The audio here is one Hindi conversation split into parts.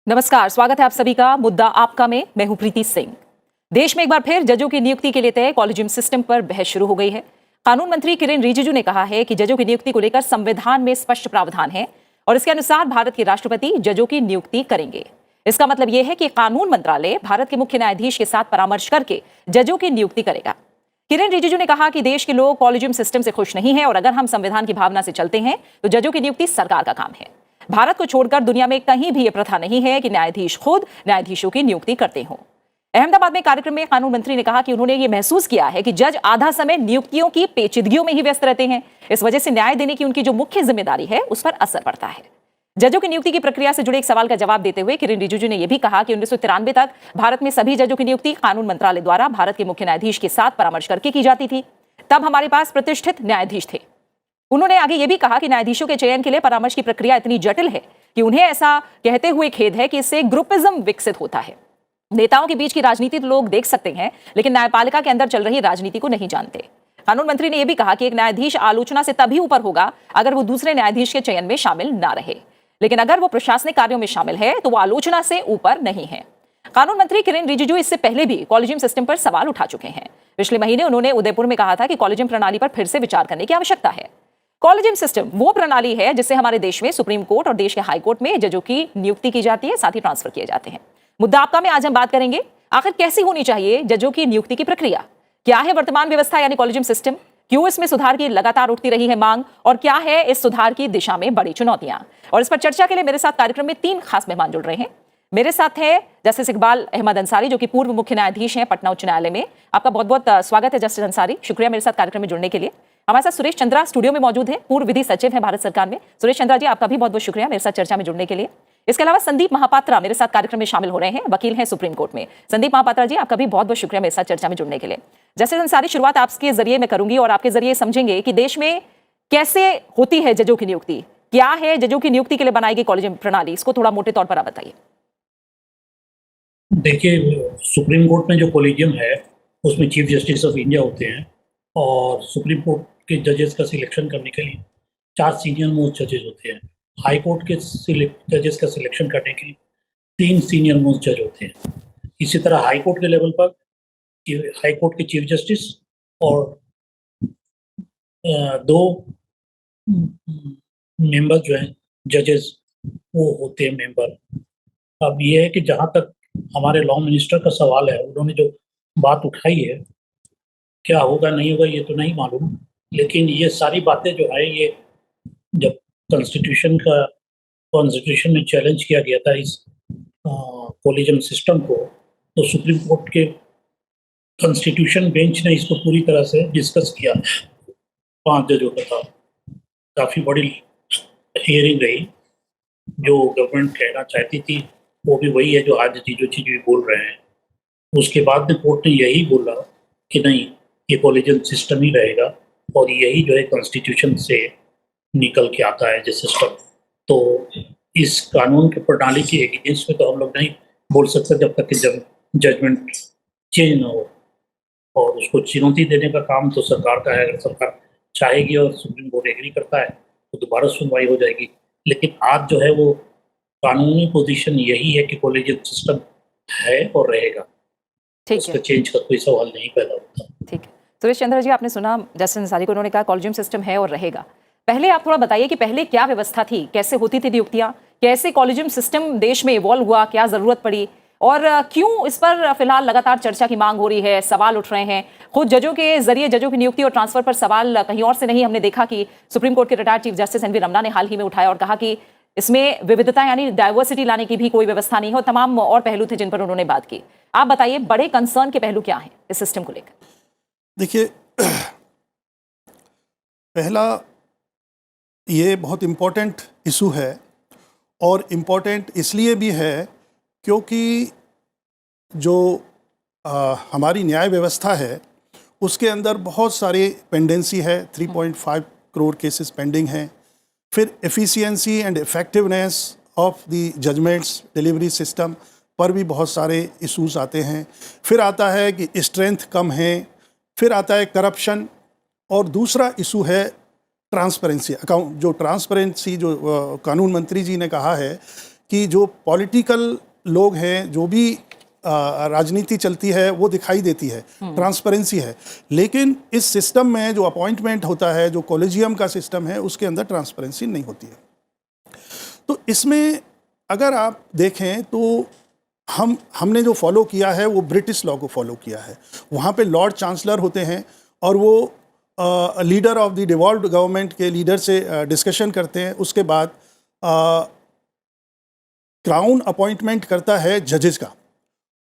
नमस्कार, स्वागत है आप सभी का मुद्दा आपका में। मैं हूं प्रीति सिंह। देश में एक बार फिर जजों की नियुक्ति के लिए तय कॉलेजियम सिस्टम पर बहस शुरू हो गई है। कानून मंत्री किरेन रिजिजू ने कहा है कि जजों की नियुक्ति को लेकर संविधान में स्पष्ट प्रावधान है और इसके अनुसार भारत के राष्ट्रपति जजों की नियुक्ति करेंगे। इसका मतलब यह है कि कानून मंत्रालय भारत के मुख्य न्यायाधीश के साथ परामर्श करके जजों की नियुक्ति करेगा। किरेन रिजिजू ने कहा कि देश के लोग कॉलेजियम सिस्टम से खुश नहीं है और अगर हम संविधान की भावना से चलते हैं तो जजों की नियुक्ति सरकार का काम है। भारत को छोड़कर दुनिया में कहीं भी यह प्रथा नहीं है कि न्यायाधीश खुद न्यायाधीशों की नियुक्ति करते हों। अहमदाबाद में कार्यक्रम में कानून मंत्री ने कहा कि उन्होंने ये महसूस किया है कि जज आधा समय नियुक्तियों की पेचीदगियों में ही व्यस्त रहते हैं। इस वजह से न्याय देने की उनकी जो मुख्य जिम्मेदारी है उस पर असर पड़ता है। जजों की नियुक्ति की प्रक्रिया से जुड़े एक सवाल का जवाब देते हुए किरेन रिजिजू ने यह भी कहा कि 1993 तक भारत में सभी जजों की नियुक्ति कानून मंत्रालय द्वारा भारत के मुख्य न्यायाधीश के साथ परामर्श करके की जाती थी। तब हमारे पास प्रतिष्ठित न्यायाधीश थे। उन्होंने आगे यह भी कहा कि न्यायाधीशों के चयन के लिए परामर्श की प्रक्रिया इतनी जटिल है कि उन्हें ऐसा कहते हुए खेद है कि इससे ग्रुपिज्म विकसित होता है। नेताओं के बीच की राजनीति तो लोग देख सकते हैं, लेकिन न्यायपालिका के अंदर चल रही राजनीति को नहीं जानते। कानून मंत्री ने यह भी कहा कि एक न्यायाधीश आलोचना से तभी ऊपर होगा अगर वो दूसरे न्यायाधीश के चयन में शामिल ना रहे, लेकिन अगर वो प्रशासनिक कार्यों में शामिल है तो वो आलोचना से ऊपर नहीं है। कानून मंत्री किरेन रिजिजू इससे पहले भी कॉलेजियम सिस्टम पर सवाल उठा चुके हैं। पिछले महीने उन्होंने उदयपुर में कहा था कि कॉलेजियम प्रणाली पर फिर से विचार करने की आवश्यकता है। कॉलेजियम सिस्टम वो प्रणाली है जिससे हमारे देश में सुप्रीम कोर्ट और देश के हाई कोर्ट में जजों की नियुक्ति की जाती है, साथ ही ट्रांसफर किए जाते हैं। मुद्दा आपका में आज हम बात करेंगे आखिर कैसी होनी चाहिए जजों की नियुक्ति की प्रक्रिया, क्या है वर्तमान व्यवस्था यानी कॉलेजियम सिस्टम, क्यों इसमें सुधार की लगातार उठती रही है मांग और क्या है इस सुधार की दिशा में बड़ी चुनौतियां। और इस पर चर्चा के लिए मेरे साथ कार्यक्रम में 3 खास मेहमान जुड़ रहे हैं। मेरे साथ है जस्टिस इकबाल अहमद अंसारी, जो कि पूर्व मुख्य न्यायाधीश हैं पटना उच्च न्यायालय में। आपका बहुत बहुत स्वागत है जस्टिस अंसारी, शुक्रिया मेरे साथ कार्यक्रम में जुड़ने के लिए। हमारे साथ सुरेश चंद्रा स्टूडियो में मौजूद है, पूर्व विधि सचिव है भारत सरकार में। सुरेश चंद्रा जी, आपका भी बहुत बहुत शुक्रिया मेरे साथ चर्चा में जुड़ने के लिए। इसके अलावा संदीप महापात्रा मेरे साथ कार्यक्रम में शामिल हो रहे हैं, वकील हैं सुप्रीम कोर्ट में। संदीप महापात्रा जी, आपका भी बहुत बहुत शुक्रिया मेरे साथ चर्चा में जुड़ने के लिए। जस्टिस अंसारी, शुरुआत आपके जरिए मैं करूंगी और आपके जरिए समझेंगे कि देश में कैसे होती है जजों की नियुक्ति, क्या है जजों की नियुक्ति के लिए बनाई गई कॉलेजियम प्रणाली, इसको थोड़ा मोटे तौर पर आप बताइए। देखिए, सुप्रीम कोर्ट में जो कॉलेजियम है उसमें चीफ जस्टिस ऑफ इंडिया होते हैं और सुप्रीम कोर्ट के जजेस का सिलेक्शन करने के लिए 4 सीनियर मोस्ट जजेस होते हैं। हाई कोर्ट के जजेस का सिलेक्शन करने के लिए 3 सीनियर मोस्ट जज होते हैं। इसी तरह हाई कोर्ट के लेवल पर हाई कोर्ट के चीफ जस्टिस और 2 मेंबर जो हैं जजेस, वो होते हैं मेंबर। अब ये है कि जहाँ तक हमारे लॉ मिनिस्टर का सवाल है, उन्होंने जो बात उठाई है, क्या होगा नहीं होगा ये तो नहीं मालूम, लेकिन ये सारी बातें जो है ये जब कॉन्स्टिट्यूशन में चैलेंज किया गया था इस कॉलेजियम सिस्टम को, तो सुप्रीम कोर्ट के कॉन्स्टिट्यूशन बेंच ने इसको पूरी तरह से डिस्कस किया। 5 जजों का था, काफ़ी बड़ी हियरिंग रही। जो गवर्नमेंट कहना चाहती थी वो भी वही है जो आज जो चीज़ भी बोल रहे हैं। उसके बाद में कोर्ट ने यही बोला कि नहीं, ये कॉलेजियम सिस्टम ही रहेगा और यही जो है कॉन्स्टिट्यूशन से निकल के आता है जो सिस्टम। तो इस कानून के प्रणाली के अगेंस्ट में तो हम लोग नहीं बोल सकते जब तक कि जजमेंट चेंज ना हो, और उसको चुनौती देने का काम तो सरकार का है। अगर सरकार चाहेगी और सुप्रीम कोर्ट एग्री करता है तो दोबारा सुनवाई हो जाएगी। लेकिन आज जो है वो कानूनी पोजीशन यही है कि कॉलेजियम सिस्टम है और रहेगा, उसका चेंज का कोई सवाल नहीं पैदा होता। ठीक है सुरेश चंद्र जी, आपने सुना जस्टिस अंसारी को, उन्होंने कहा कॉलेजियम सिस्टम है और रहेगा। पहले आप थोड़ा बताइए कि पहले क्या व्यवस्था थी, कैसे होती थी नियुक्तियां, कैसे कॉलेजियम सिस्टम देश में इवॉल्व हुआ, क्या जरूरत पड़ी और क्यों इस पर फिलहाल लगातार चर्चा की मांग हो रही है, सवाल उठ रहे हैं। खुद जजों के जरिए जजों की नियुक्ति और ट्रांसफर पर सवाल कहीं और से नहीं। हमने देखा कि सुप्रीम कोर्ट के retired chief justice N V Ramana ने हाल ही में उठाया और कहा कि इसमें विविधता यानी डाइवर्सिटी लाने की भी कोई व्यवस्था नहीं हो। तमाम और पहलू थे जिन पर उन्होंने बात की। आप बताइए बड़े कंसर्न के पहलू क्या हैं इस सिस्टम को लेकर। देखिए, पहला ये बहुत इम्पोर्टेंट इशू है और इम्पोर्टेंट इसलिए भी है क्योंकि जो हमारी न्याय व्यवस्था है उसके अंदर बहुत सारे पेंडेंसी है। 3.5 करोड़ केसेस पेंडिंग हैं। फिर efficiency and effectiveness of the judgments delivery system पर भी बहुत सारे इश्यूज आते हैं। फिर आता है कि स्ट्रेंथ कम है। फिर आता है करप्शन और दूसरा इशू है ट्रांसपेरेंसी। अकाउंट जो ट्रांसपेरेंसी जो कानून मंत्री जी ने कहा है कि जो पॉलिटिकल लोग हैं, जो भी राजनीति चलती है वो दिखाई देती है, ट्रांसपेरेंसी है, लेकिन इस सिस्टम में जो अपॉइंटमेंट होता है, जो कॉलेजियम का सिस्टम है, उसके अंदर ट्रांसपेरेंसी नहीं होती है। तो इसमें अगर आप देखें तो हमने जो फॉलो किया है वो ब्रिटिश लॉ को फॉलो किया है। वहाँ पे लॉर्ड चांसलर होते हैं और वो लीडर ऑफ द डिवॉल्व्ड गवर्नमेंट के लीडर से डिस्कशन करते हैं। उसके बाद क्राउन अपॉइंटमेंट करता है जजेस का,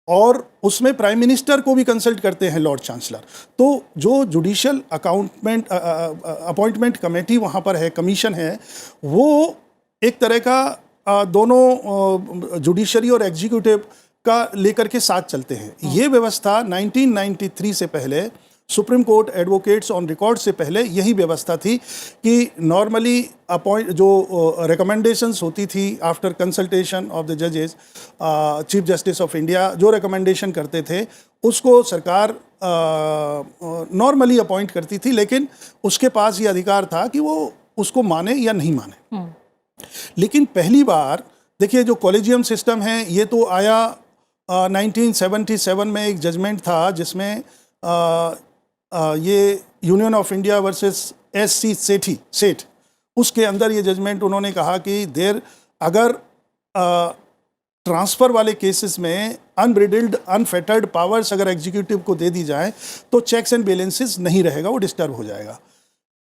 और उसमें प्राइम मिनिस्टर को भी कंसल्ट करते हैं लॉर्ड चांसलर। तो जो जुडिशियल अपॉइंटमेंट कमेटी वहाँ पर है, कमीशन है, वो एक तरह का दोनों जुडिशरी और एग्जीक्यूटिव का लेकर के साथ चलते हैं। ये व्यवस्था 1993 से पहले, supreme court advocates on record से पहले यही व्यवस्था थी कि नॉर्मली जो रिकमेंडेशंस होती थी आफ्टर कंसल्टेशन ऑफ द जजेस, चीफ जस्टिस ऑफ इंडिया जो रिकमेंडेशन करते थे उसको सरकार नॉर्मली अपॉइंट करती थी, लेकिन उसके पास ये अधिकार था कि वो उसको माने या नहीं माने। लेकिन पहली बार देखिए, जो कॉलेजियम सिस्टम है ये तो आया 1977 में एक जजमेंट था जिसमें ये union of India versus SC सेठ, उसके अंदर ये जजमेंट उन्होंने कहा कि अगर ट्रांसफ़र वाले केसेस में अनब्रिडल्ड अनफेटर्ड पावर्स अगर एग्जीक्यूटिव को दे दी जाए तो चेक्स एंड बैलेंसेस नहीं रहेगा, वो डिस्टर्ब हो जाएगा।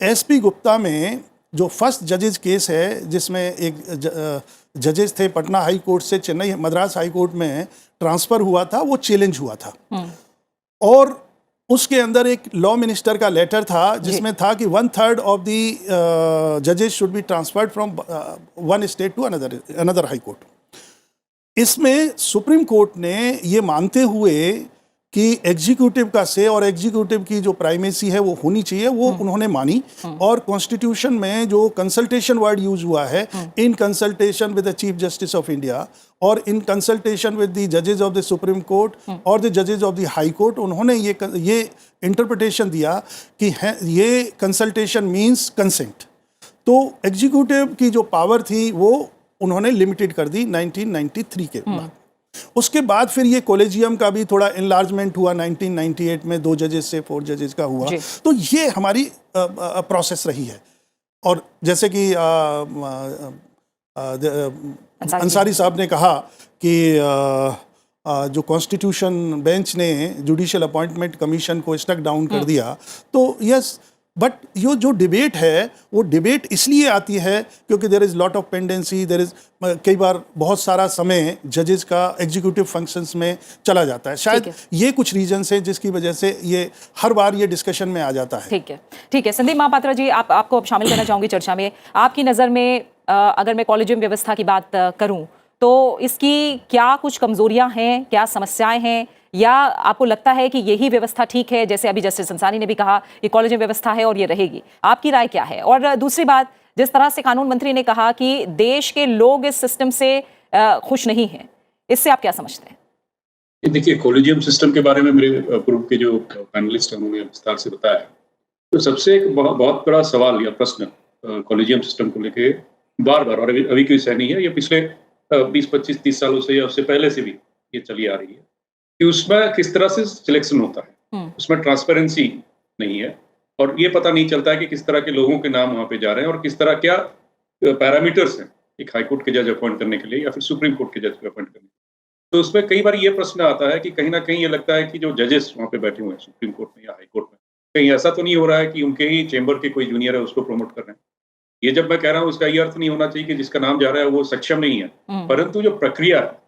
SP गुप्ता में जो फर्स्ट जजेस केस है, जिसमें एक जजेस थे पटना हाई कोर्ट से चेन्नई मद्रास हाई कोर्ट में ट्रांसफ़र हुआ था, वो चैलेंज हुआ था। और उसके अंदर एक लॉ मिनिस्टर का लेटर था जिसमें था कि 1/3 ऑफ द जजेस should be transferred from one state to another high court. इसमें सुप्रीम कोर्ट ने ये मानते हुए कि एग्जीक्यूटिव का से और एग्जीक्यूटिव की जो प्राइमेसी है वो होनी चाहिए, वो उन्होंने मानी। और कॉन्स्टिट्यूशन में जो कंसल्टेशन वर्ड यूज हुआ है, in consultation with the chief justice of India और इन कंसल्टेशन विद द जजेस ऑफ द सुप्रीम कोर्ट और द जजेस ऑफ द हाई कोर्ट, उन्होंने ये इंटरप्रिटेशन दिया कि ये कंसल्टेशन मीन्स कंसेंट। तो एग्जीक्यूटिव की जो पावर थी वो उन्होंने लिमिटेड कर दी 1993 के बाद। उसके बाद फिर ये कॉलेजियम का भी थोड़ा इनलार्जमेंट हुआ 1998 में, 2 जजेस से 4 जजेस का हुआ। तो ये हमारी प्रोसेस रही है। और जैसे कि अंसारी साहब ने कहा कि जो कॉन्स्टिट्यूशन बेंच ने जुडिशियल अपॉइंटमेंट कमीशन को स्टक डाउन कर दिया, तो यस, बट ये जो डिबेट है वो डिबेट इसलिए आती है क्योंकि there is lot of pendency, there is कई बार बहुत सारा समय जजेस का एग्जीक्यूटिव फंक्शंस में चला जाता है। शायद ये कुछ रीजंस हैं जिसकी वजह से ये हर बार ये डिस्कशन में आ जाता है। ठीक है संदीप महापात्रा जी, आपको अब शामिल करना चाहूँगी चर्चा में। आपकी नज़र में अगर मैं कॉलेजियम व्यवस्था की बात करूँ तो इसकी क्या कुछ कमजोरियां हैं, क्या समस्याएं हैं, या आपको लगता है कि यही व्यवस्था ठीक है? जैसे अभी जस्टिस अंसारी ने भी कहा कि कॉलेजियम व्यवस्था है और ये रहेगी, आपकी राय क्या है? और दूसरी बात, जिस तरह से कानून मंत्री ने कहा कि देश के लोग इस सिस्टम से खुश नहीं हैं, इससे आप क्या समझते हैं? देखिए, कॉलेजियम सिस्टम के बारे में मेरे पूर्व के जो पैनलिस्ट हैं उन्होंने विस्तार से बताया। तो सबसे एक बहुत बड़ा सवाल या प्रश्न कॉलेजियम सिस्टम को लेके बार बार, और अभी कोई विषय नहीं है, ये पिछले 20, 25, 30 सालों से या उससे पहले से भी ये चली आ रही है कि उसमें किस तरह से सिलेक्शन होता है, उसमें ट्रांसपेरेंसी नहीं है और ये पता नहीं चलता है कि किस तरह के लोगों के नाम वहाँ पे जा रहे हैं और किस तरह क्या पैरामीटर्स हैं एक हाई कोर्ट के जज अपॉइंट करने के लिए या फिर सुप्रीम कोर्ट के जज को अपॉइंट करने के लिए। तो उसमें कई बार ये प्रश्न आता है कि कहीं ना कहीं ये लगता है कि जो जजेस वहाँ पे बैठे हुए हैं सुप्रीम कोर्ट में या हाई कोर्ट में, कहीं ऐसा तो नहीं हो रहा है कि उनके ही चेंबर के कोई जूनियर है उसको प्रमोट कर रहे हैं। ये जब मैं कह रहा हूँ उसका ये अर्थ नहीं होना चाहिए कि जिसका नाम जा रहा है वो सक्षम नहीं है, परंतु जो प्रक्रिया है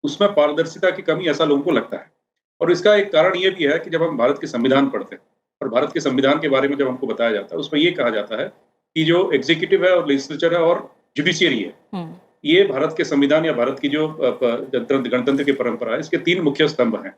उसमें पारदर्शिता की कमी ऐसा लोगों को लगता है। और इसका एक कारण ये भी है कि जब हम भारत के संविधान पढ़ते हैं और भारत के संविधान के बारे में जब हमको बताया जाता है, उसमें ये कहा जाता है कि जो एग्जीक्यूटिव है और लेजिस्लेचर है और जुडिशियरी है, ये भारत के संविधान या भारत की जो गणतंत्र की परंपरा है, इसके 3 मुख्य स्तंभ हैं।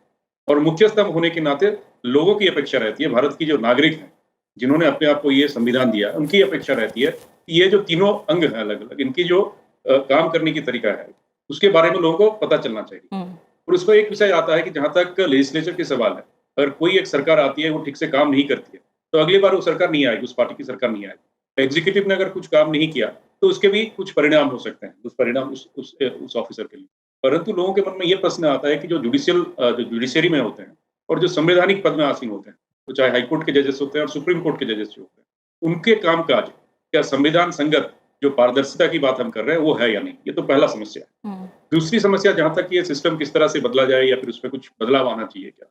और मुख्य स्तंभ होने के नाते लोगों की अपेक्षा रहती है, भारत की जो नागरिक हैं जिन्होंने अपने आप को ये संविधान दिया, उनकी अपेक्षा रहती है कि ये जो तीनों अंग हैं अलग अलग, इनकी जो काम करने की तरीका है उसके बारे में लोगों को पता चलना चाहिए। और उसको एक विषय आता है कि जहां तक लेजिस्लेचर के सवाल है, अगर कोई एक सरकार आती है वो ठीक से काम नहीं करती है तो अगली बार वो सरकार नहीं आएगी, उस पार्टी की सरकार नहीं आएगी। एग्जीक्यूटिव ने अगर कुछ काम नहीं किया तो उसके भी कुछ परिणाम हो सकते हैं, दुष्परिणाम उस ऑफिसर के लिए। परंतु लोगों के मन में ये प्रश्न आता है कि जो जुडिशियरी में होते हैं और जो संवैधानिक पद में आसीन होते हैं, तो चाहे हाई कोर्ट के जजेस होते हैं और सुप्रीम कोर्ट के जजेस जो होते हैं, उनके कामकाज क्या संविधान संगत जो पारदर्शिता की बात हम कर रहे हैं वो है या नहीं, ये तो पहला समस्या है। दूसरी समस्या, जहां तक ये सिस्टम किस तरह से बदला जाए या फिर उसमें कुछ बदलाव आना चाहिए क्या,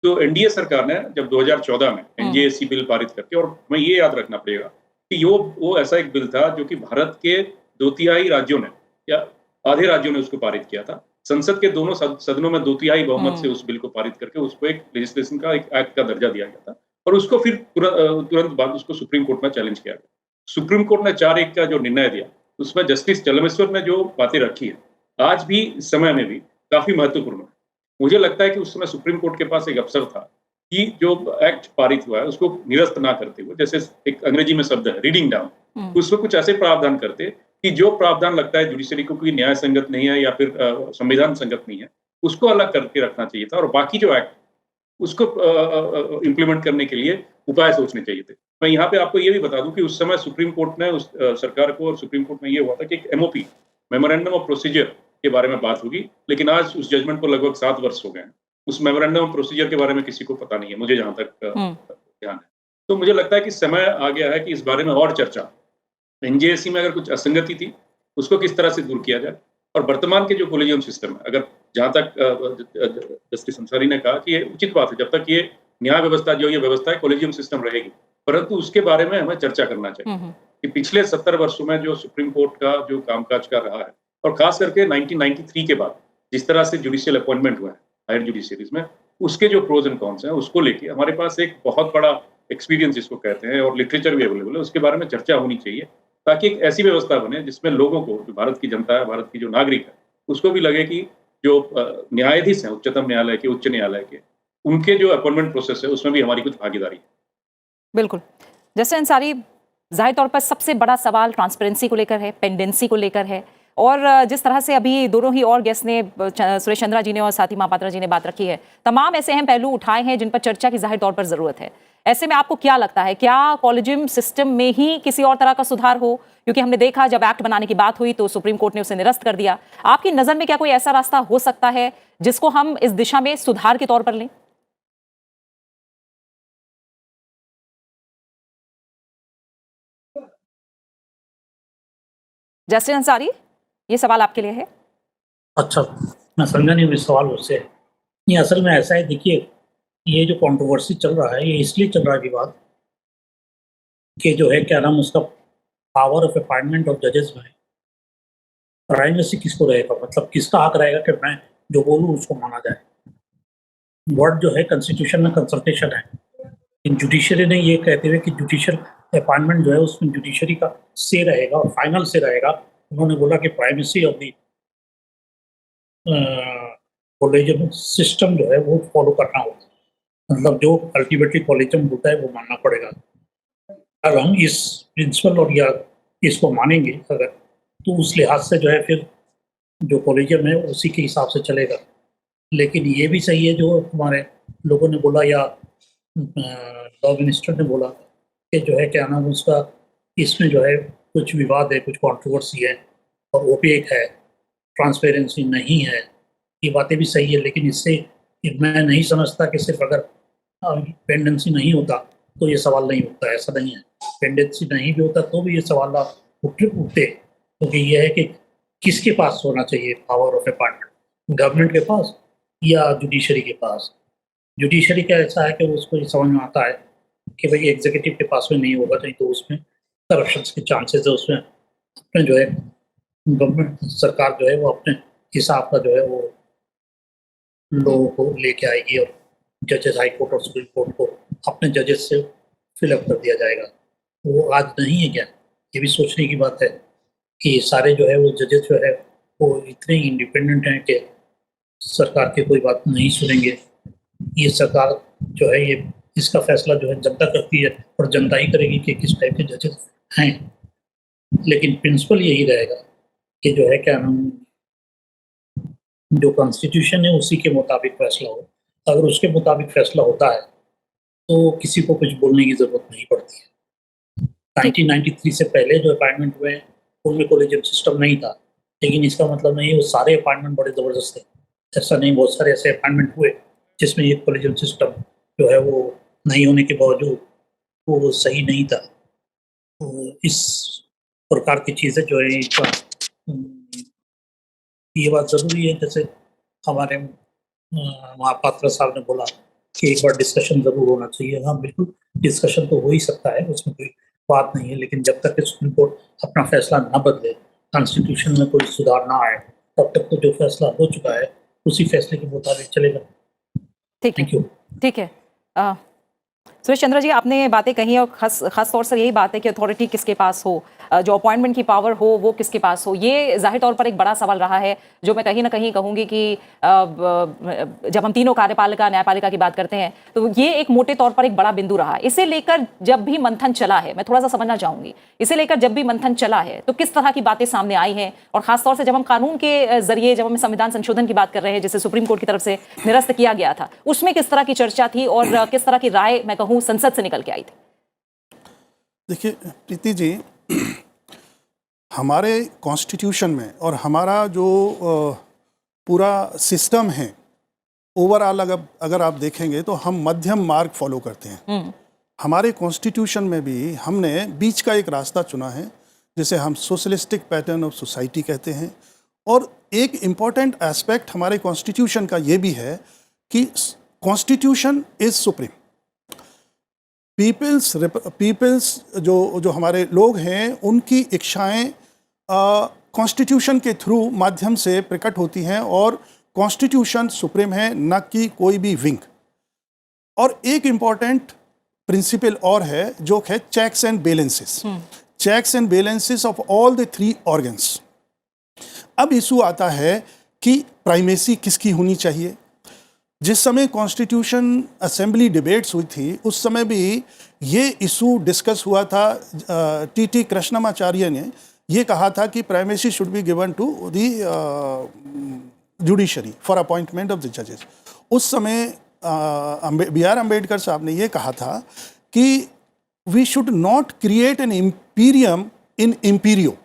तो एनडीए सरकार ने जब 2014 में एनजेएसी बिल पारित करके, और हमें ये याद रखना पड़ेगा कि वो ऐसा एक बिल था जो कि भारत के 2/3 राज्यों ने या आधे राज्यों ने उसको पारित किया था। संसद के दोनों सदनों में 2/3 बहुमत से उस बिल को पारित करके उसको एक लेजिस्लेशन का, एक एक्ट का दर्जा दिया गया था, और उसको फिर तुरंत बाद उसको सुप्रीम कोर्ट में चैलेंज किया गया। सुप्रीम कोर्ट ने 4-1 का जो निर्णय दिया, उसमें जस्टिस चलमेश्वर ने जो बातें रखी है, आज भी इस समय में भी काफी महत्वपूर्ण है। मुझे लगता है कि उस समय सुप्रीम कोर्ट के पास एक अवसर था कि जो एक्ट पारित हुआ है उसको निरस्त ना करते हुए, जैसे एक अंग्रेजी में शब्द है रीडिंग डाउन, उसमें कुछ ऐसे प्रावधान करते कि जो प्रावधान लगता है जुडिशरी को कोई न्याय संगत नहीं है या फिर संविधान संगत नहीं है, उसको अलग करके रखना चाहिए था, और बाकी जो एक्ट उसको इम्प्लीमेंट करने के लिए उपाय सोचने चाहिए थे। मैं यहाँ पे आपको ये भी बता दूं कि उस समय सुप्रीम कोर्ट ने उस सरकार को, और सुप्रीम कोर्ट में ये हुआ था कि एक एमओपी, मेमोरेंडम ऑफ प्रोसीजर के बारे में बात होगी, लेकिन आज उस जजमेंट को लगभग 7 वर्ष हो गए हैं। उस मेमोरेंडम ऑफ प्रोसीजर के बारे में किसी को पता नहीं है, मुझे जहाँ तक ध्यान है। तो मुझे लगता है कि समय आ गया है कि इस बारे में और चर्चा, एनजेएसी में अगर कुछ असंगति थी उसको किस तरह से दूर किया जाए, और वर्तमान के जो कोलेजियम सिस्टम है, अगर जहाँ तक जस्टिस अंसारी ने कहा कि ये उचित बात है, जब तक ये न्याय व्यवस्था जो ये व्यवस्था है कोलेजियम सिस्टम रहेगी, परंतु उसके बारे में हमें चर्चा करना चाहिए कि पिछले 70 वर्षों में जो सुप्रीम कोर्ट का जो कामकाज का रहा है, और खास करके 1993 के बाद जिस तरह से जुडिशियल अपॉइंटमेंट हुआ है हायर जुडिशरीज में, उसके जो प्रोज एंड कॉन्स हैं उसको लेके हमारे पास एक बहुत बड़ा एक्सपीरियंस जिसको कहते हैं, और लिटरेचर भी अवेलेबल है, उसके बारे में चर्चा होनी चाहिए, ताकि एक ऐसी व्यवस्था बने जिसमें लोगों को, जो भारत की जनता है, भारत की जो नागरिक है, उसको भी लगे कि जो न्यायाधीश हैं उच्चतम न्यायालय के, उच्च न्यायालय के, उनके जो अपॉइंटमेंट प्रोसेस है उसमें भी हमारी कुछ भागीदारी है। बिल्कुल। जैसे अंसारी, जाहिर तौर पर सबसे बड़ा सवाल ट्रांसपेरेंसी को लेकर है, पेंडेंसी को लेकर है, और जिस तरह से अभी दोनों ही और गेस्ट ने, सुरेश चंद्रा जी ने और साथ ही महापात्रा जी ने बात रखी है, तमाम ऐसे अहम पहलू उठाए हैं जिन पर चर्चा की जाहिर तौर पर जरूरत है। ऐसे में आपको क्या लगता है, क्या कॉलेजियम सिस्टम में ही किसी और तरह का सुधार हो? क्योंकि हमने देखा जब एक्ट बनाने की बात हुई तो सुप्रीम कोर्ट ने उसे निरस्त कर दिया। आपकी नजर में क्या कोई ऐसा रास्ता हो सकता है जिसको हम इस दिशा में सुधार के तौर पर लें? जस्टिस अंसारी, ये सवाल आपके लिए है। अच्छा, मैं समझा नहीं इस सवाल मुझसे। नहीं, असल में ऐसा है, देखिए, ये जो कंट्रोवर्सी चल रहा है ये इसलिए चल रहा है विवाद कि जो है क्या नाम उसका, पावर ऑफ अपॉइंटमेंट ऑफ जजेस में प्राइमेसी किसको रहेगा, मतलब किसका हक रहेगा कि मैं जो बोलूँ उसको माना जाए। वर्ड जो है कॉन्स्टिट्यूशन में कंसल्टेशन है, इन जुडिशरी ने ये कहते हुए कि जुडिशियल अपॉइंटमेंट जो है उसमें जुडिशरी का से रहेगा और फाइनल से रहेगा, उन्होंने बोला कि primacy of the collegium system जो है वो फॉलो करना होगा, मतलब जो अल्टीमेटली कॉलेजियम होता है वो मानना पड़ेगा। अगर हम इस प्रिंसिपल और या इसको मानेंगे अगर, तो उस लिहाज से जो है फिर जो कॉलेजियम है उसी के हिसाब से चलेगा। लेकिन ये भी सही है जो हमारे लोगों ने बोला, या लॉ मिनिस्टर ने बोला कि जो है क्या नाम उसका, इसमें जो है कुछ विवाद है, कुछ कंट्रोवर्सी है और ओपेक है, ट्रांसपेरेंसी नहीं है। ये बातें भी सही है, लेकिन इससे मैं नहीं समझता कि सिर्फ अगर पेंडेंसी नहीं होता तो ये सवाल नहीं उठता, ऐसा नहीं है। पेंडेंसी नहीं भी होता तो भी ये सवाल उठते, क्योंकि ये है कि किसके पास होना चाहिए पावर ऑफ अपॉइंटमेंट, गवर्नमेंट के पास या जुडिशरी के पास। जुडिशरी का ऐसा है कि उसको ये समझ में आता है कि भाई एग्जीक्यूटिव के पास में नहीं होगा, नहीं तो उसमें करप्शन के चांसेस है, उसमें अपने जो है गवर्नमेंट सरकार जो है वो अपने हिसाब का जो है वो लोगों को लेके आएगी और जजेस, हाई कोर्ट और सुप्रीम कोर्ट को अपने जजेस से फिलअप कर दिया जाएगा। वो आज नहीं है क्या? ये भी सोचने की बात है कि सारे जो है वो जजेस जो है वो इतने इंडिपेंडेंट हैं कि सरकार की कोई बात नहीं सुनेंगे। ये सरकार जो है ये इसका फैसला जो है जनता करती है और जनता ही करेगी कि किस टाइप के जजेस हैं। लेकिन प्रिंसिपल यही रहेगा कि जो है क्या नाम, जो कॉन्स्टिट्यूशन है उसी के मुताबिक फैसला हो। अगर उसके मुताबिक फैसला होता है तो किसी को कुछ बोलने की जरूरत नहीं पड़ती है। 1993 से पहले जो अपॉइंटमेंट हुए हैं उनमें कॉलेजियम सिस्टम नहीं था। लेकिन इसका मतलब नहीं वो सारे अपॉइंटमेंट बड़े ज़बरदस्त थे, ऐसा नहीं, बहुत सारे ऐसे अपॉइंटमेंट हुए जिसमें ये कॉलेजियम सिस्टम जो है वो नहीं होने के बावजूद वो सही नहीं था। तो इस प्रकार की चीज़ें जो है इनका ये बात ज़रूरी है, जैसे हमारे महापात्रा साहब ने बोला कि एक बार डिस्कशन ज़रूर होना चाहिए। हाँ, बिल्कुल डिस्कशन तो हो ही सकता है, उसमें कोई बात नहीं है, लेकिन जब तक कि सुप्रीम कोर्ट अपना फैसला ना बदले, कॉन्स्टिट्यूशन में कोई सुधार ना आए, तब तक तो जो फैसला हो चुका है उसी फैसले के मुताबिक चलेगा। ठीक है, थैंक यू। ठीक है। सुरेश चंद्र जी, आपने बातें कही और खास तौर से यही बात है कि अथॉरिटी किसके पास हो, जो अपॉइंटमेंट की पावर हो वो किसके पास हो। ये जाहिर तौर पर एक बड़ा सवाल रहा है, जो मैं कहीं ना कहीं कहूंगी कि जब हम तीनों कार्यपालिका न्यायपालिका की बात करते हैं तो ये एक मोटे तौर पर एक बड़ा बिंदु रहा है। इसे लेकर जब भी मंथन चला है, मैं थोड़ा सा समझना चाहूंगी, इसे लेकर जब भी मंथन चला है तो किस तरह की बातें सामने आई हैं, और खासतौर से जब हम कानून के जरिए, जब हम संविधान संशोधन की बात कर रहे हैं जिसे सुप्रीम कोर्ट की तरफ से निरस्त किया गया था, उसमें किस तरह की चर्चा थी और किस तरह की राय मैं कहूँ संसद से निकल के आई थी? देखिए प्रीति जी, हमारे कॉन्स्टिट्यूशन में और हमारा जो पूरा सिस्टम है ओवरऑल अगर आप देखेंगे तो हम मध्यम मार्ग फॉलो करते हैं। हमारे कॉन्स्टिट्यूशन में भी हमने बीच का एक रास्ता चुना है, जिसे हम सोशलिस्टिक पैटर्न ऑफ सोसाइटी कहते हैं। और एक इम्पॉर्टेंट एस्पेक्ट हमारे कॉन्स्टिट्यूशन का ये भी है कि कॉन्स्टिट्यूशन इज सुप्रीम। पीपल्स जो हमारे लोग हैं उनकी इच्छाएं कॉन्स्टिट्यूशन के थ्रू माध्यम से प्रकट होती हैं, और कॉन्स्टिट्यूशन सुप्रीम है, न कि कोई भी विंग। और एक इम्पॉर्टेंट प्रिंसिपल और है जो है checks and balances, checks and balances of all the three organs. अब इशू आता है कि प्राइमेसी किसकी होनी चाहिए। जिस समय कॉन्स्टिट्यूशन असेंबली डिबेट्स हुई थी उस समय भी ये इशू डिस्कस हुआ था। टी कृष्णमाचार्य ने ये कहा था कि primacy should be given to the judiciary for appointment of the जजेस। उस समय B.R. अम्बेडकर साहब ने ये कहा था कि we should not create an imperium in imperio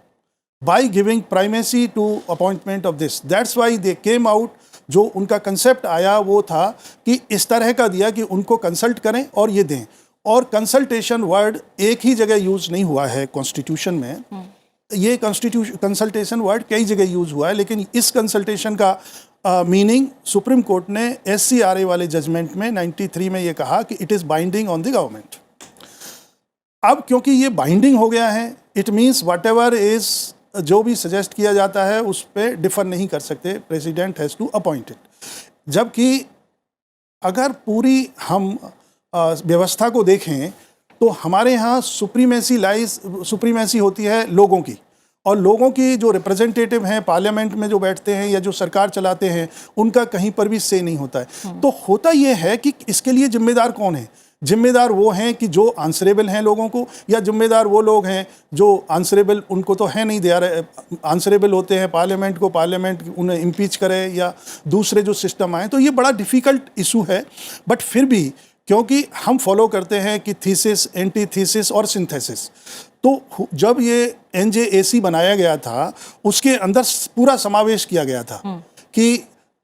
by giving primacy to appointment of this. That's why they came out. जो उनका कंसेप्ट आया वो था कि इस तरह का दिया कि उनको कंसल्ट करें और ये दें। और कंसल्टेशन वर्ड एक ही जगह यूज नहीं हुआ है कॉन्स्टिट्यूशन में, ये कंसल्टेशन वर्ड कई जगह यूज हुआ है, लेकिन इस कंसल्टेशन का मीनिंग सुप्रीम कोर्ट ने SCRA वाले जजमेंट में 93 में ये कहा कि it is binding on the government. अब क्योंकि ये बाइंडिंग हो गया है, it means what ever is जो भी सजेस्ट किया जाता है उस पर डिफर नहीं कर सकते, president has to appoint it. जबकि अगर पूरी हम व्यवस्था को देखें तो हमारे यहाँ सुप्रीमेसी होती है लोगों की, और लोगों की जो रिप्रेजेंटेटिव हैं पार्लियामेंट में जो बैठते हैं या जो सरकार चलाते हैं उनका कहीं पर भी से नहीं होता है। तो होता ये है कि इसके लिए जिम्मेदार कौन है? जिम्मेदार वो हैं कि जो आंसरेबल हैं लोगों को, या जिम्मेदार वो लोग हैं जो आंसरेबल उनको तो है नहीं, दे रहे आंसरेबल होते हैं पार्लियामेंट को, पार्लियामेंट उन्हें इम्पीच करे या दूसरे जो सिस्टम आए। तो ये बड़ा डिफ़िकल्ट इशू है। बट फिर भी क्योंकि हम फॉलो करते हैं कि थीसिस, एंटी थीसिस और सिंथेसिस, तो जब ये NJAC बनाया गया था उसके अंदर पूरा समावेश किया गया था कि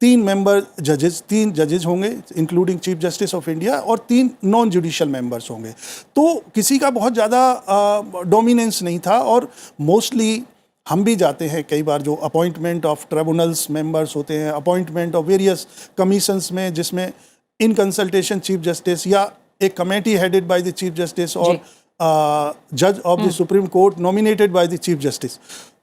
3 जजेस होंगे including chief justice of India, और 3 नॉन जुडिशियल मेंबर्स होंगे। तो किसी का बहुत ज़्यादा डोमिनेंस नहीं था। और मोस्टली हम भी जाते हैं कई बार, जो अपॉइंटमेंट ऑफ ट्रिब्यूनल्स मेंबर्स होते हैं, अपॉइंटमेंट ऑफ वेरियस कमीशंस में, जिसमें इन कंसल्टेशन चीफ जस्टिस या एक committee headed by the chief justice और जज of the supreme court nominated by the chief justice.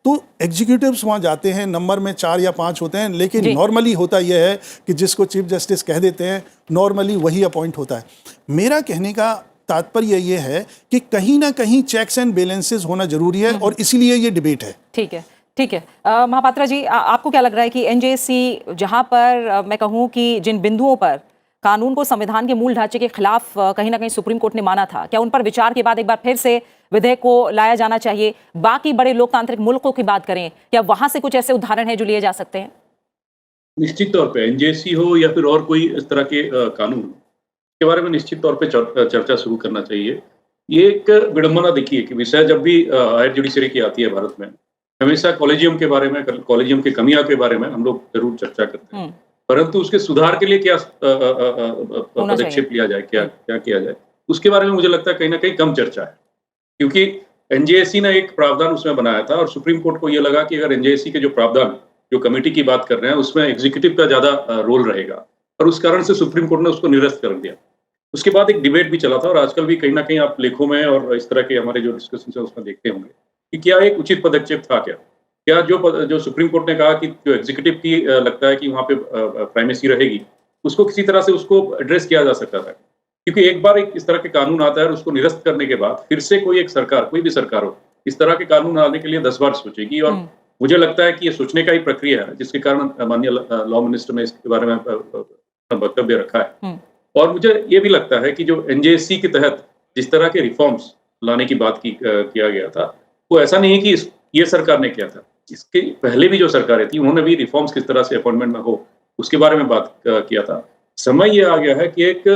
तो एग्जीक्यूटिव्स वहाँ जाते हैं, नंबर में 4 या 5 होते हैं, लेकिन नॉर्मली होता यह है कि जिसको चीफ जस्टिस कह देते हैं नॉर्मली वही अपॉइंट होता है। मेरा कहने का तात्पर्य ये है कि कहीं ना कहीं चेक्स एंड बैलेंसेस होना जरूरी है, और इसीलिए ये डिबेट है। ठीक है, ठीक है। महापात्रा जी, आपको क्या लग रहा है कि NJAC जहाँ पर मैं कहूँ कि जिन बिंदुओं पर कानून को संविधान के मूल ढांचे के खिलाफ कहीं ना कहीं सुप्रीम कोर्ट ने माना था, क्या उन पर विचार के बाद एक बार फिर से विधेयक को लाया जाना चाहिए? बाकी बड़े लोकतांत्रिक मुल्कों की बात करें, क्या वहां से कुछ ऐसे उदाहरण हैं जो लिए जा सकते हैं? निश्चित तौर पे NJAC हो या फिर और कोई इस तरह के कानून के बारे में निश्चित तौर पे चर्चा शुरू करना चाहिए। ये एक विडंबना देखिए कि विषय जब भी हायर जुडिशरी की आती है भारत में, हमेशा कॉलेजियम के बारे में, कॉलेजियम की कमियां के बारे में हम लोग जरूर चर्चा करते हैं, परंतु उसके सुधार के लिए क्या पदक्षेप लिया जाए, क्या क्या किया जाए, उसके बारे में मुझे लगता है कहीं ना कहीं कम चर्चा है। क्योंकि एनजेएससी ने एक प्रावधान उसमें बनाया था और सुप्रीम कोर्ट को यह लगा कि अगर एनजेएससी के जो प्रावधान, जो कमेटी की बात कर रहे हैं, उसमें एग्जीक्यूटिव का ज्यादा रोल रहेगा, और उस कारण से सुप्रीम कोर्ट ने उसको निरस्त कर दिया। उसके बाद एक डिबेट भी चला था और आजकल भी कहीं ना कहीं आप लेखों में और इस तरह के हमारे जो डिस्कशन है उसमें देखते होंगे कि क्या एक उचित पदक्षेप था, क्या जो सुप्रीम कोर्ट ने कहा कि जो एग्जीक्यूटिव की लगता है कि वहाँ पे प्राइमेसी रहेगी, उसको किसी तरह से उसको एड्रेस किया जा सकता था। क्योंकि एक बार एक इस तरह के कानून आता है और उसको निरस्त करने के बाद फिर से कोई एक सरकार, कोई भी सरकार हो, इस तरह के कानून लाने के लिए 10 बार सोचेगी, और मुझे लगता है कि ये सोचने का ही प्रक्रिया है, जिसके कारण माननीय लॉ मिनिस्टर ने इसके बारे में वक्तव्य रखा है। और मुझे ये भी लगता है कि जो एनजेएससी के तहत जिस तरह के रिफॉर्म्स लाने की बात किया गया था, वो ऐसा नहीं है कि ये सरकार ने किया था, इसके पहले भी जो सरकारें थी उन्होंने भी रिफॉर्म्स किस तरह से अपॉइंटमेंट में हो उसके बारे में बात किया था। समय ये आ गया है कि एक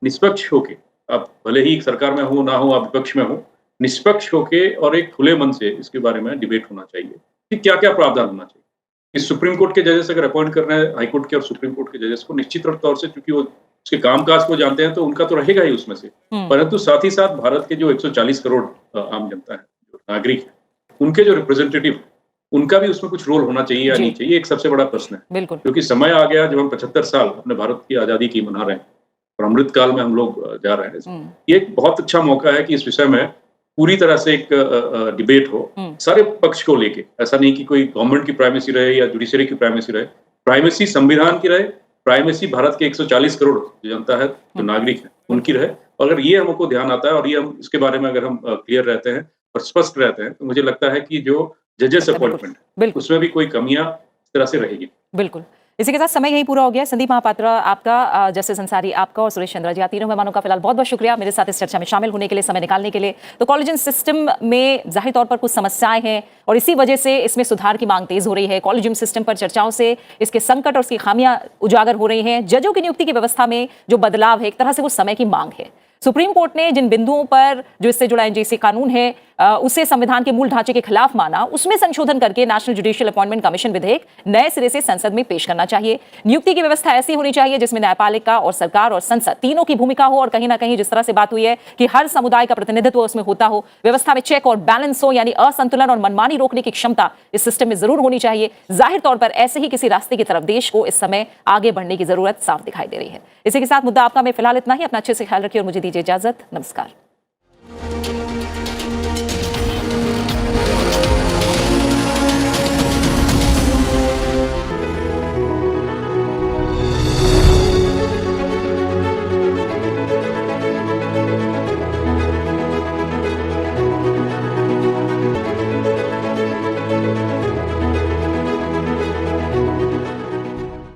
निष्पक्ष होके, आप भले ही सरकार में हो ना हो, आप विपक्ष में हो, निष्पक्ष होके और एक खुले मन से इसके बारे में डिबेट होना चाहिए कि क्या क्या प्रावधान होना चाहिए। इस सुप्रीम कोर्ट के जजेस अगर अपॉइंट कर रहे हैं, हाई कोर्ट के और सुप्रीम कोर्ट के जजेस को, निश्चित तौर से क्योंकि वो उसके कामकाज को जानते हैं तो उनका तो रहेगा ही उसमें से, परंतु साथ ही साथ भारत के जो 140 करोड़ आम जनता है, जो नागरिक है, उनके जो रिप्रेजेंटेटिव, उनका भी उसमें कुछ रोल होना चाहिए या नहीं चाहिए, एक सबसे बड़ा प्रश्न है। क्योंकि समय आ गया जब हम 75 साल अपने भारत की आजादी की मना रहे हैं और अमृत काल में हम लोग जा रहे हैं। ये एक बहुत अच्छा मौका है कि इस विषय में पूरी तरह से एक डिबेट हो सारे पक्ष को लेके। ऐसा नहीं कि कोई गवर्नमेंट की प्राइमेसी रहे या जुडिशरी की प्राइमेसी रहे, प्राइमेसी संविधान की रहे, प्राइमेसी भारत के 140 करोड़ जो जनता है, जो नागरिक है, उनकी रहे। और अगर ये हमको ध्यान आता है और ये हम इसके बारे में अगर हम क्लियर रहते हैं और स्पष्ट रहते हैं, तो मुझे लगता है कि जो जजेस अपॉइंटमेंट उसमें भी कोई कमियां इस तरह से रहेगी। बिल्कुल। इसी के साथ समय यही पूरा हो गया। संदीप महापात्रा आपका, जस्टिस अंसारी आपका और सुरेश चंद्रा जी, आप तीनों मेहमानों का फिलहाल बहुत बहुत शुक्रिया मेरे साथ इस चर्चा में शामिल होने के लिए, समय निकालने के लिए। तो कॉलेजियम सिस्टम में जाहिर तौर पर कुछ समस्याएं हैं और इसी वजह से इसमें सुधार की मांग तेज हो रही है। कॉलेजियम सिस्टम पर चर्चाओं से इसके संकट और उसकी खामियां उजागर हो रही हैं। जजों की नियुक्ति की व्यवस्था में जो बदलाव है, एक तरह से वो समय की मांग है। सुप्रीम कोर्ट ने जिन बिंदुओं पर जो इससे जुड़ा एनजेएससी कानून है उसे संविधान के मूल ढांचे के खिलाफ माना, उसमें संशोधन करके नेशनल जुडिशियल अपॉइंटमेंट कमीशन विधेयक नए सिरे से संसद में पेश करना चाहिए। नियुक्ति की व्यवस्था ऐसी होनी चाहिए जिसमें न्यायपालिका और सरकार और संसद तीनों की भूमिका हो, और कहीं ना कहीं जिस तरह से बात हुई है कि हर समुदाय का प्रतिनिधित्व उसमें होता हो, व्यवस्था में चेक और बैलेंस हो, यानी असंतुलन और मनमानी रोकने की क्षमता इस सिस्टम में जरूर होनी चाहिए। जाहिर तौर पर ऐसे ही किसी रास्ते की तरफ देश को इस समय आगे बढ़ने की जरूरत साफ दिखाई दे रही है। इसी के साथ मुद्दा आपका में फिलहाल इतना ही। अपना अच्छे से ख्याल रखिए और मुझे दीजिए इजाजत। नमस्कार।